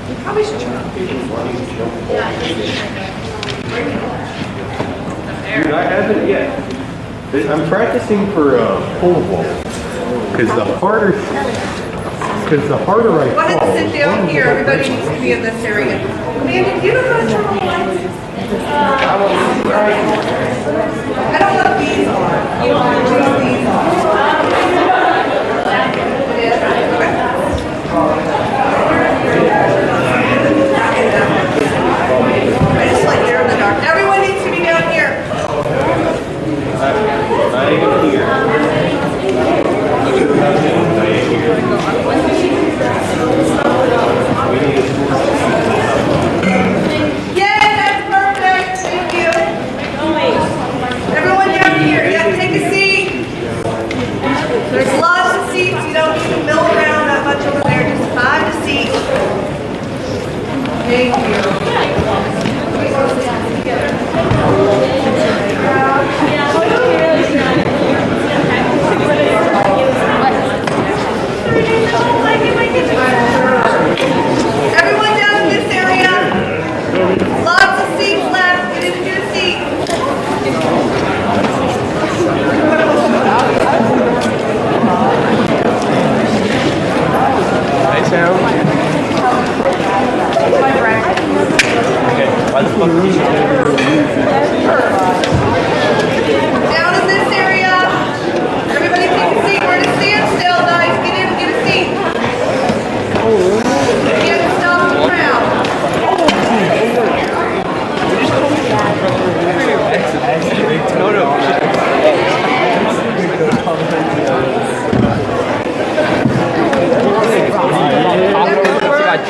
You probably should try. Dude, I haven't yet. I'm practicing for pole vault. Because the harder I Go ahead fall. and sit down here. Everybody needs to be in this area. Amanda, you don't know how to turn on the lights? I don't know if these are. You want to choose these on. I just like air in the dark. Everyone needs to be down here. I am here. Yay, that's perfect. Thank you. Everyone down here, yeah, take a seat. There's lots of seats. You don't need to mill around that much over there. Just find a seat. Thank you. Everyone down in this area. Lots of seats left. Get into your seat. Nice sound. Okay, why the fuck did Down in this area. Everybody take a seat. We're in a standstill, guys. Get in and get a seat. Can't stop the crowd.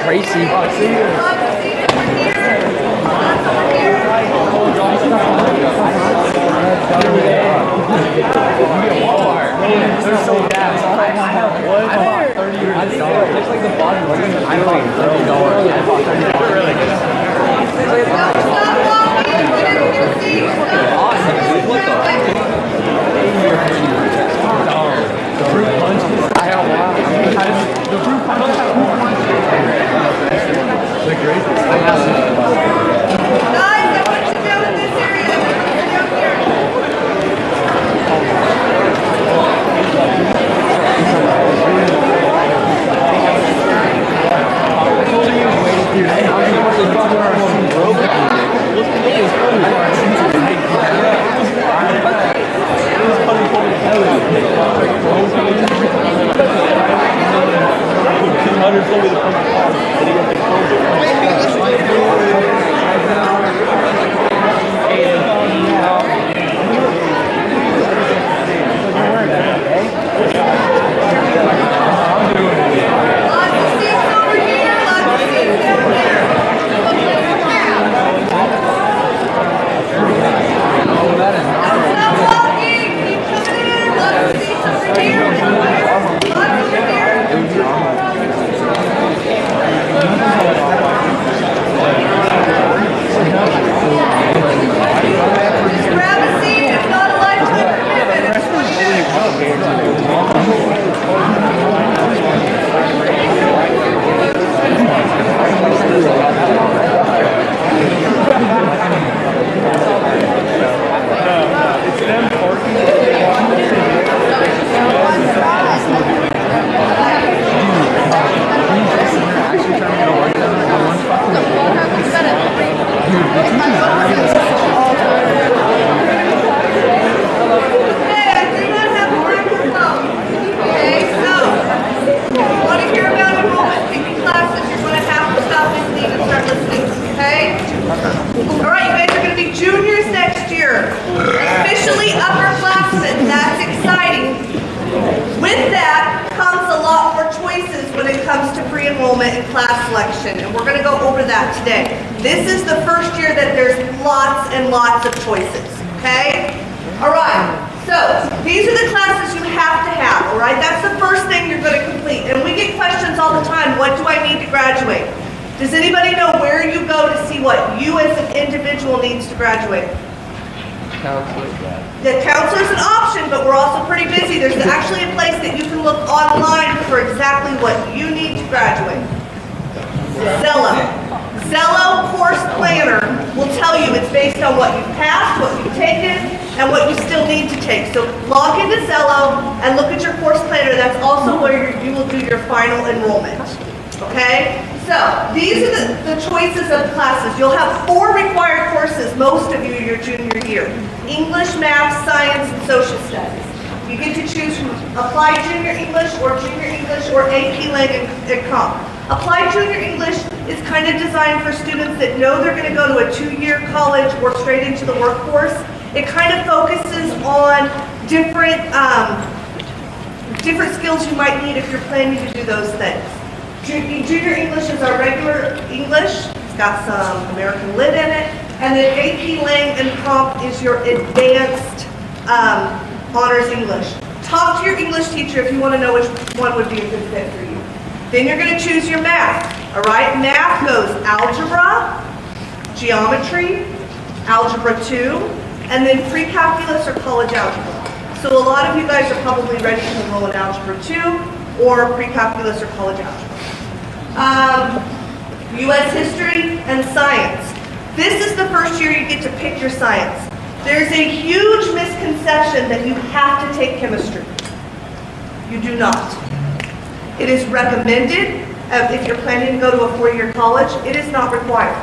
Tracy. Lots of seats over here. Lots over here. They're so bad. I bought 30 years ago. It's like the bottom. I bought $30. I bought $30. Really good. Don't stop walking. Get in and get a seat. The fruit punch. I have one. The fruit punch. They're great. Guys, I want you down in this area. Down here. Lots of seats over here. Lots of seats down here. Stop walking. Keep coming in. Lots of seats over here. Lots over here. Just grab a seat. It's not a lifetime commitment. It's 20 minutes. Hey, I do not have a microphone. Okay, so you want to hear about enrollment picking classes, you're going to have to stop listening and start listening. Okay? All right, you guys are going to be juniors next year. Officially upperclassmen. That's exciting. With that comes a lot more choices when it comes to pre-enrollment and class selection, and we're going to go over that today. This is the first year that there's lots and lots of choices. Okay? All right, so these are the classes you have to have, all right? That's the first thing you're going to complete. And we get questions all the time, what do I need to graduate? Does anybody know where you go to see what you as an individual needs to graduate? The counselor's an option, but we're also pretty busy. There's actually a place that you can look online for exactly what you need to graduate. Zello. Zello Course Planner will tell you it's based on what you passed, what you've taken, and what you still need to take. So log into Zello and look at your course planner. That's also where you will do your final enrollment. Okay? So these are the choices of classes. You'll have 4 required courses, most of you, your junior year. English, math, science, and social studies. You get to choose from Applied Junior English or AP Lang and Comp. Applied Junior English is kind of designed for students that know they're going to go to a 2-year college or straight into the workforce. It kind of focuses on different skills you might need if you're planning to do those things. Junior English is our regular English. It's got some American Lit in it. And then AP Lang and Comp is your advanced honors English. Talk to your English teacher if you want to know which one would be a good fit for you. Then you're going to choose your math. All right, math goes algebra, geometry, algebra 2, and then pre-calculus or college algebra. So a lot of you guys are probably ready to enroll in algebra 2 or pre-calculus or college algebra. U.S. history and science. This is the first year you get to pick your science. There's a huge misconception that you have to take chemistry. You do not. It is recommended if you're planning to go to a 4-year college. It is not required.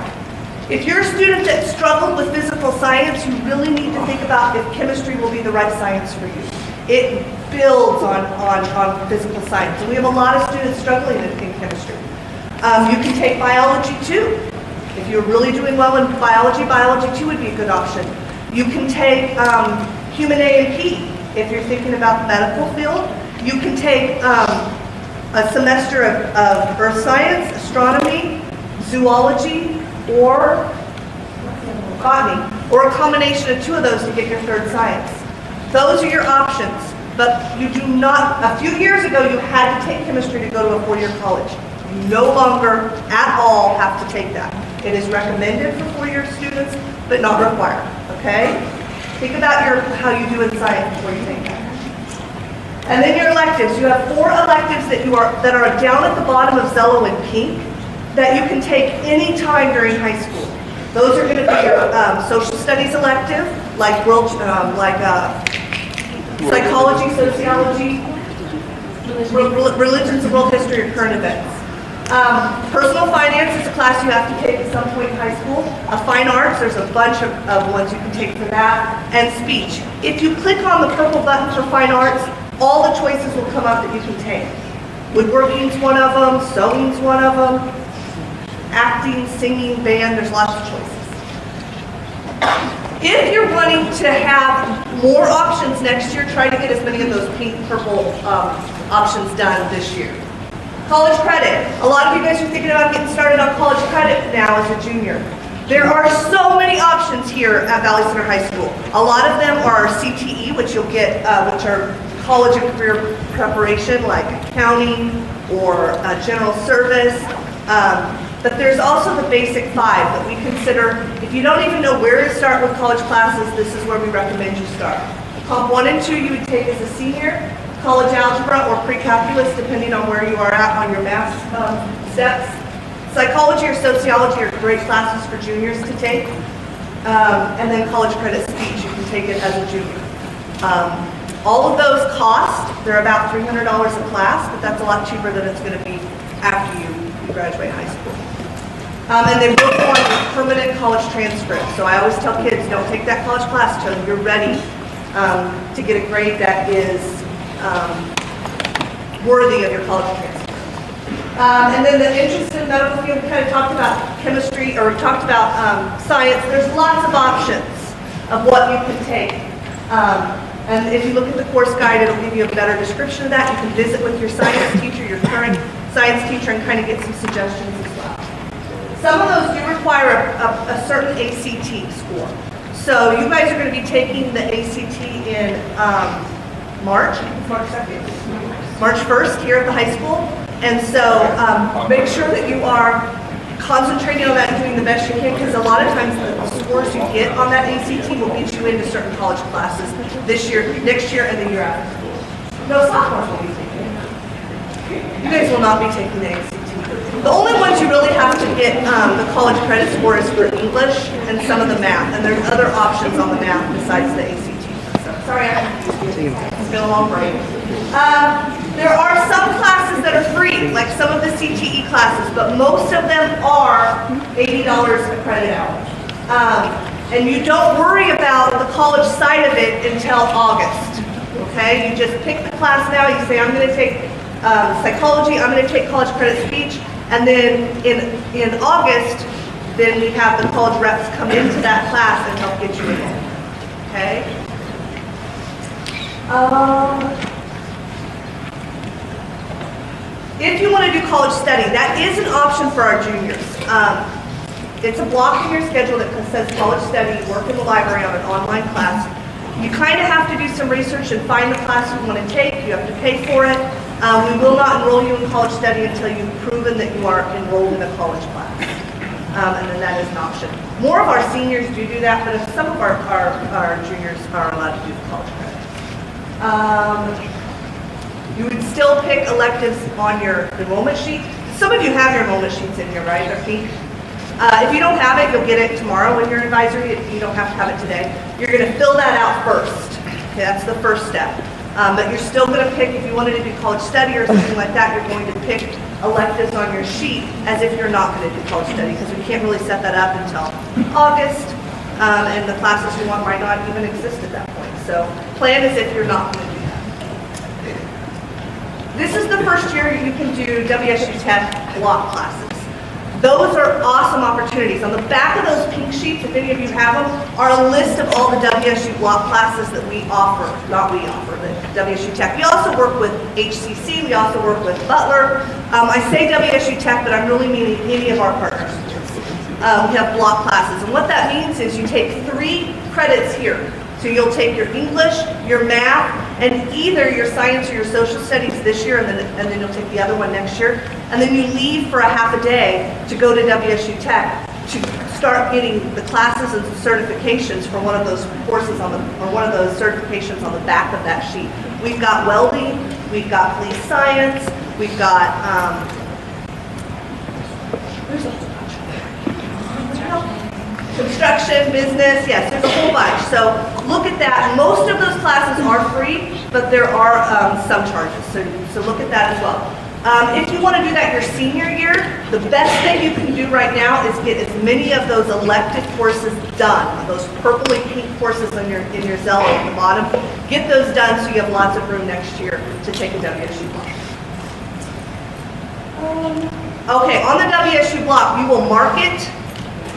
If you're a student that struggled with physical science, you really need to think about if chemistry will be the right science for you. It builds on physical science. And we have a lot of students struggling in chemistry. You can take biology too. If you're really doing well in biology, biology 2 would be a good option. You can take human A&P if you're thinking about the medical field. You can take a semester of earth science, astronomy, zoology, or botany, or a combination of 2 of those to get your 3rd science. Those are your options, but you do not, a few years ago you had to take chemistry to go to a 4-year college. You no longer at all have to take that. It is recommended for 4-year students, but not required, okay? Think about how you do in science before you take that. And then your electives. You have 4 electives that are down at the bottom of Zello in pink that you can take any time during high school. Those are going to be your social studies elective, like psychology, sociology, religions and world history, or current events. Personal finance is a class you have to take at some point in high school. Fine arts, there's a bunch of ones you can take for that. And speech. If you click on the purple button for fine arts, all the choices will come up that you can take. Woodworking's one of them, sewing's one of them, acting, singing, band, there's lots of choices. If you're wanting to have more options next year, try to get as many of those pink, purple options done this year. College credit. A lot of you guys are thinking about getting started on college credit now as a junior. There are so many options here at Valley Center High School. A lot of them are CTE, which you'll get, which are college and career preparation, like accounting or general service. But there's also the basic 5 that we consider. If you don't even know where to start with college classes, this is where we recommend you start. Comp 1 and 2 you would take as a senior. College algebra or pre-calculus, depending on where you are at on your math steps. Psychology or sociology are great classes for juniors to take. And then college credit speech, you can take it as a junior. All of those cost, they're about $300 a class, but that's a lot cheaper than it's going to be after you graduate high school. And they will go on a permanent college transcript. So I always tell kids, don't take that college class until you're ready to get a grade that is worthy of your college transcript. And then the interest in medical field, we kind of talked about chemistry, or talked about science. There's lots of options of what you can take. And if you look at the course guide, it'll give you a better description of that. You can visit with your science teacher, your current science teacher, and kind of get some suggestions as well. Some of those do require a certain ACT score. So you guys are going to be taking the ACT in March 2nd, March 1st here at the high school. And so make sure that you are concentrating on that and doing doing the best you can, because a lot of times the scores you get on that ACT will get you into certain college classes this year, next year, and the year after. No, sophomores will be taking it. You guys will not be taking the ACT. The only ones you really have to get the college credit score is for English and some of the math, and there's other options on the math besides the ACT. So, sorry, I confused you. It's been a long break. There are some classes that are free, like some of the CTE classes, but most of them are $80 a credit hour. And you don't worry about the college side of it until August, okay? You just pick the class now, you say, I'm gonna take psychology, I'm gonna take college credit speech, and then in August, then we have the college reps come into that class and help get you in, okay? If you want to do college study, that is an option for our juniors. It's a block in your schedule that says college study, work in the library on an online class. You kind of have to do some research and find the class you want to take. You have to pay for it. We will not enroll you in college study until you've proven that you are enrolled in a college class. And then that is an option. More of our seniors do that, but some of our juniors are allowed to do the college credit. You would still pick electives on your enrollment sheet. Some of you have your enrollment sheets in here, right? They're pink. If you don't have it, you'll get it tomorrow in your advisory. You don't have to have it today. You're going to fill that out first. Okay, that's the first step. But you're still going to pick, if you wanted to do college study or something like that, you're going to pick electives on your sheet as if you're not going to do college study, because we can't really set that up until August. And the classes you want might not even exist at that point. So plan as if you're not going to do that. This is the first year you can do WSU Tech block classes. Those are awesome opportunities. On the back of those pink sheets, if any of you have them, are a list of all the WSU block classes that we offer, not we offer, but WSU Tech. We also work with HCC, we also work with Butler. I say WSU Tech, but I'm really meaning any of our partners. We have block classes, and what that means is you take 3 credits here. So you'll take your English, your math, and either your science or your social studies this year, and then you'll take the other one next year. And then you leave for a half a day to go to WSU Tech to start getting the classes and certifications for one of those courses or one of those certifications on the back of that sheet. We've got welding, we've got police science, we've got construction, business, yes, there's a whole bunch. So look at that. Most of those classes are free, but there are some charges. So look at that as well. If you want to do that your senior year, the best thing you can do right now is get as many of those elective courses done. Those purpley pink courses in your Zell at the bottom. Get those done so you have lots of room next year to take a WSU block. Okay, on the WSU block, we will mark it.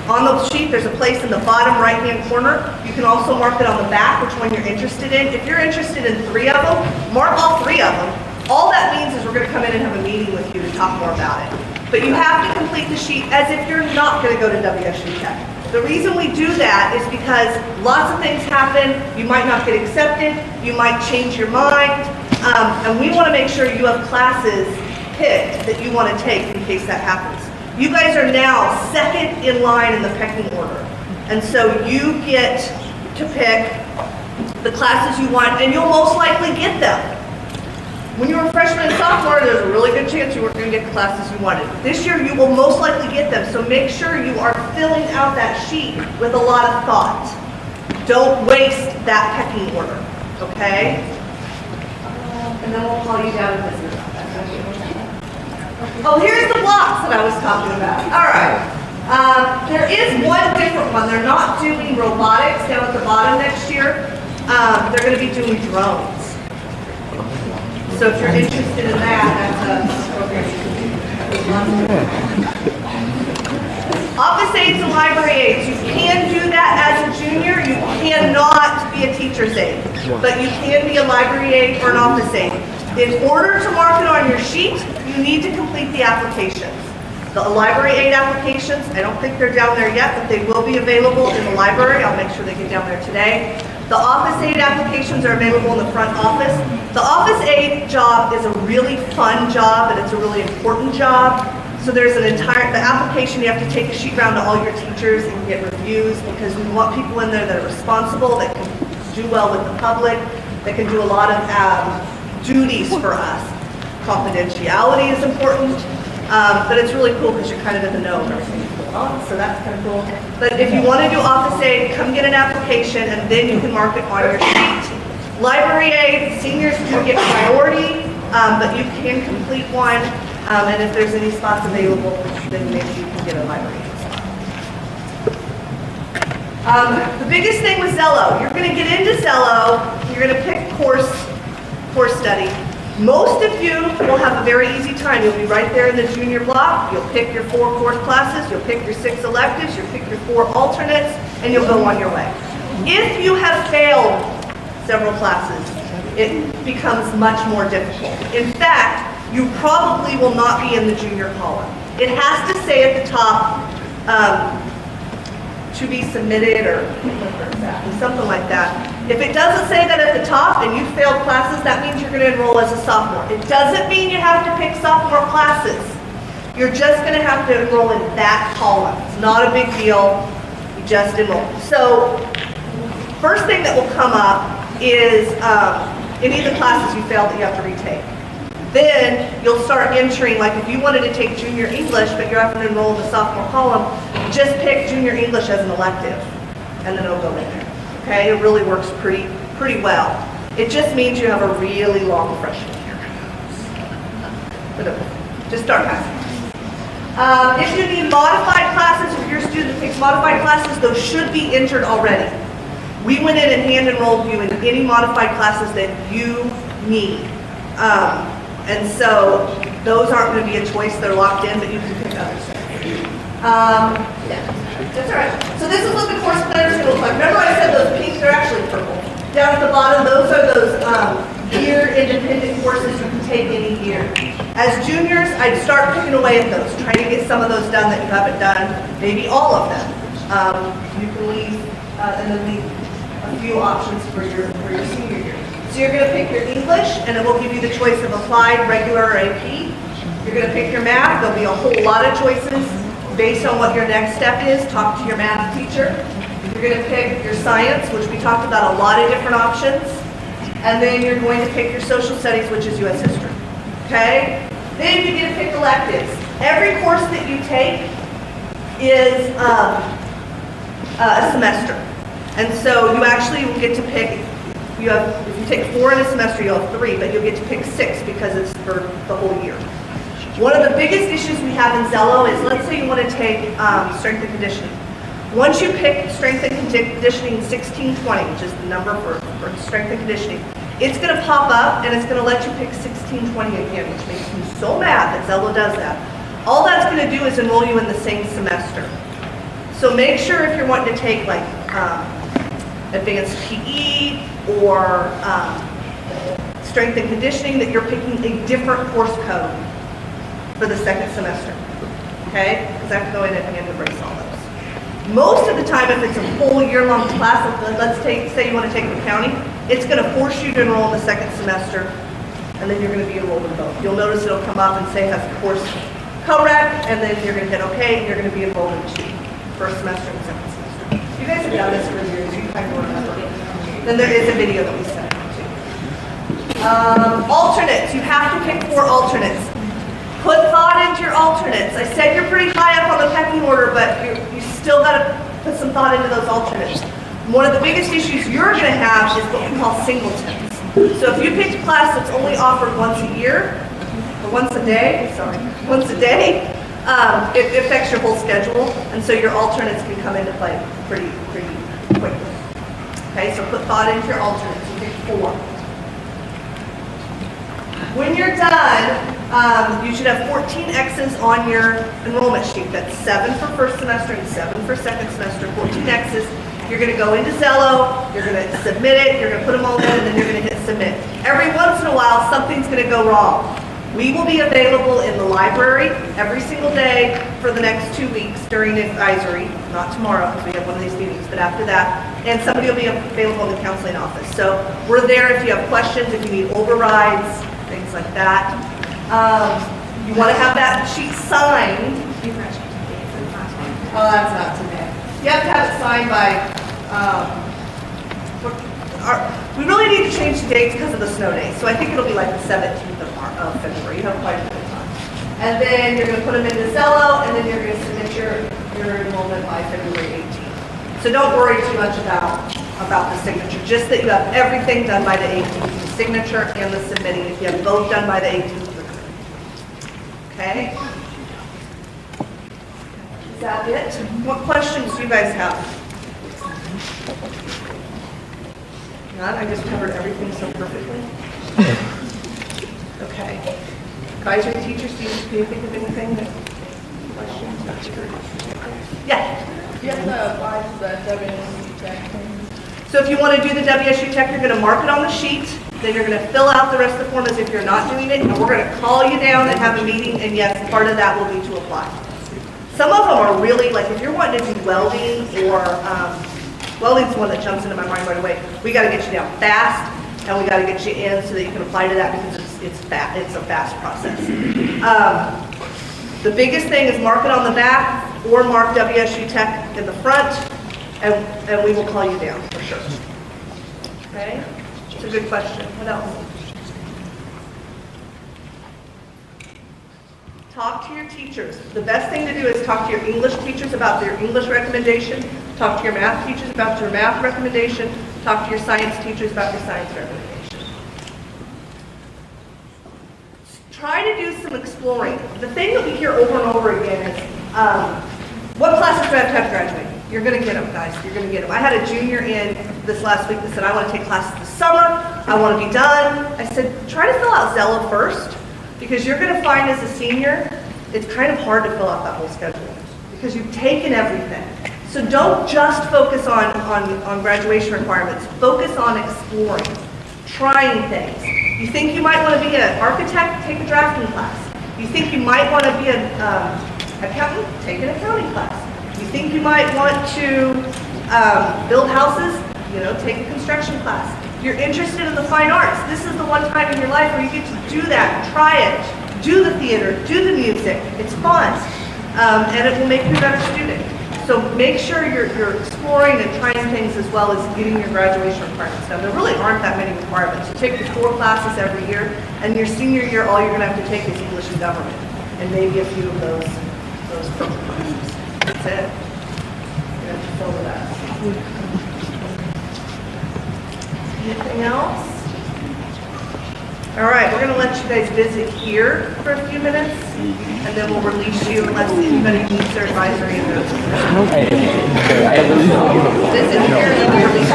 On the sheet, there's a place in the bottom right-hand corner. You can also mark it on the back, which one you're interested in. If you're interested in 3 of them, mark all 3 of them. All that means is we're going to come in and have a meeting with you to talk more about it. But you have to complete the sheet as if you're not going to go to WSU Tech. The reason we do that is because lots of things happen. You might not get accepted. You might change your mind. And we want to make sure you have classes picked that you want to take in case that happens. You guys are now second in line in the pecking order. And so you get to pick the classes you want, and you'll most likely get them. When you were a freshman and sophomore, there's a really good chance you weren't going to get the classes you wanted. This year, you will most likely get them, so make sure you are filling out that sheet with a lot of thought. Don't waste that pecking order, okay? And then we'll call you down to business. Oh, here's the blocks that I was talking about. All right. There is one different one. They're not doing robotics down at the bottom next year. They're going to be doing drones. So if you're interested in that, that's a program you can do. Office aides and library aides. You can do that as a junior. You cannot be a teacher's aide, but you can be a library aide or an office aide. In order to mark it on your sheet, you need to complete the applications. The library aid applications, I don't think they're down there yet, but they will be available in the library. I'll make sure they get down there today. The office aid applications are available in the front office. The office aid job is a really fun job, and it's a really important job. So there's the application, you have to take a sheet round to all your teachers and get reviews, because we want people in there that are responsible, that can do well with the public, that can do a lot of duties for us. Confidentiality is important, but it's really cool because you're kind of in the know of everything that's going on, so that's kind of cool. But if you want to do office aid, come get an application and then you can mark it on your sheet. Library aid, seniors do get priority, but you can complete one, and if there's any spots available, then maybe you can get a library aid spot. The biggest thing with Zello, you're going to get into Zello, you're going to pick course study. Most of you will have a very easy time. You'll be right there in the junior block. You'll pick your 4 course classes, you'll pick your 6 electives, you'll pick your 4 alternates, and you'll go on your way. If you have failed several classes, it becomes much more difficult. In fact, you probably will not be in the junior column. It has to say at the top, to be submitted, or something like that. If it doesn't say that at the top and you failed classes, that means you're going to enroll as a sophomore. It doesn't mean you have to pick sophomore classes. You're just going to have to enroll in that column. It's not a big deal. You just enroll. So, first thing that will come up is any of the classes you failed that you have to retake. Then you'll start entering, like if you wanted to take junior English, but you're having to enroll in the sophomore column, just pick junior English as an elective, and then it'll go in there. Okay, it really works pretty well. It just means you have a really long freshman year. But just start passing. If you need modified classes, if your student takes modified classes, those should be entered already. We went in and hand enrolled you in any modified classes that you need. And so those aren't going to be a choice, they're locked in, but you can pick others. Yeah, that's all right. So this is what the course planners are going to look like. Remember I said those pinks are actually purple. Down at the bottom, those are those year-independent courses you can take any year. As juniors, I'd start picking away at those, trying to get some of those done that you haven't done, maybe all of them. You can leave, and then leave a few options for your senior year. So you're going to pick your English, and it will give you the choice of applied, regular, or AP. You're going to pick your math. There'll be a whole lot of choices based on what your next step is. Talk to your math teacher. You're going to pick your science, which we talked about a lot of different options. And then you're going to pick your social studies, which is U.S. history. Okay? Then you get to pick electives. Every course that you take is a semester. And so you actually will get to pick, if you take 4 in a semester, you'll have 3, but you'll get to pick 6 because it's for the whole year. One of the biggest issues we have in Zello is, let's say you want to take strength and conditioning. Once you pick strength and conditioning 1620, which is the number for strength and conditioning, it's going to pop up and it's going to let you pick 1620 again, which makes me so mad that Zello does that. All that's going to do is enroll you in the same semester. So make sure if you're wanting to take like advanced PE or strength and conditioning that you're picking a different course code for the second semester. Okay? Because I have to go in and hand erase all those. Most of the time, if it's a full year-long class, let's say you want to take accounting, it's going to force you to enroll in the second semester, and then you're going to be enrolled in both. You'll notice it'll come up and say it has course co-rec, and then you're going to hit OK, and you're going to be enrolled in two, first semester and second semester. You guys have done this for years, you kind of remember. Then there is a video that we sent out too. Alternates, you have to pick 4 alternates. Put thought into your alternates. I said you're pretty high up on the pecking order, but you still got to put some thought into those alternates. One of the biggest issues you're going to have is what we call singletons. So if you pick a class that's only offered once a year, or once a day, it affects your whole schedule, and so your alternates can come into play pretty quickly. Okay, so put thought into your alternates. You pick 4. When you're done, you should have 14 X's on your enrollment sheet. That's 7 for first semester and 7 for second semester, 14 X's. You're going to go into Zello, you're going to submit it, you're going to put them all in, and then you're going to hit submit. Every once in a while, something's going to go wrong. We will be available in the library every single day for the next 2 weeks during advisory, not tomorrow because we have one of these meetings, but after that, and somebody will be available in the counseling office. So we're there if you have questions, if you need overrides, things like that. You want to have that sheet signed. Oh, that's not today. You have to have it signed by, we really need to change the dates because of the snow days. So I think it'll be like the 17th of February. You have quite a bit of time. And then you're going to put them into Zello, and then you're going to submit your enrollment by February 18th. So don't worry too much about the signature. Just that you have everything done by the 18th, the signature and the submitting. If you have both done by the 18th, you're good. Okay? Is that it? What questions do you guys have? None? I just covered everything so perfectly. Okay. Advisory teachers, do you think of anything? Questions? Yeah. You have to apply for the WSU check. So if you want to do the WSU check, you're going to mark it on the sheet. Then you're going to fill out the rest of the form as if you're not doing it. And we're going to call you down and have a meeting. And yes, part of that will be to apply. Some of them are really, like if you're wanting to do welding or, welding's the one that jumps into my mind right away. We got to get you down fast and we got to get you in so that you can apply to that because it's a fast process. The biggest thing is mark it on the back or mark WSU Tech in the front and we will call you down for sure. Okay? It's a good question. What else? Talk to your teachers. The best thing to do is talk to your English teachers about their English recommendation, talk to your math teachers about your math recommendation, talk to your science teachers about your science recommendation. Try to do some exploring. The thing that we hear over and over again is, what classes do I have to graduate? You're going to get them, guys. You're going to get them. I had a junior in this last week that said, I want to take classes this summer. I want to be done. I said, try to fill out Zello first. Because you're going to find as a senior, it's kind of hard to fill out that whole schedule because you've taken everything. So don't just focus on graduation requirements. Focus on exploring, trying things. You think you might want to be an architect? Take a drafting class. You think you might want to be an accountant? Take an accounting class. You think you might want to build houses? Take a construction class. You're interested in the fine arts. This is the one time in your life where you get to do that, try it, do the theater, do the music. It's fun, and it will make you a better student. So make sure you're exploring and trying things as well as getting your graduation requirements done. There really aren't that many requirements. You take the 4 classes every year, and your senior year, all you're going to have to take is English and government, and maybe a few of those program classes. That's it. You have to fill it out. Anything else? All right, we're going to let you guys visit here for a few minutes, and then we'll release you unless anybody needs their advisory in those. Visit here and then we'll release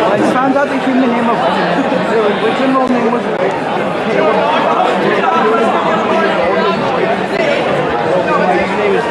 I just found out the human name of the original name was my name is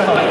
God.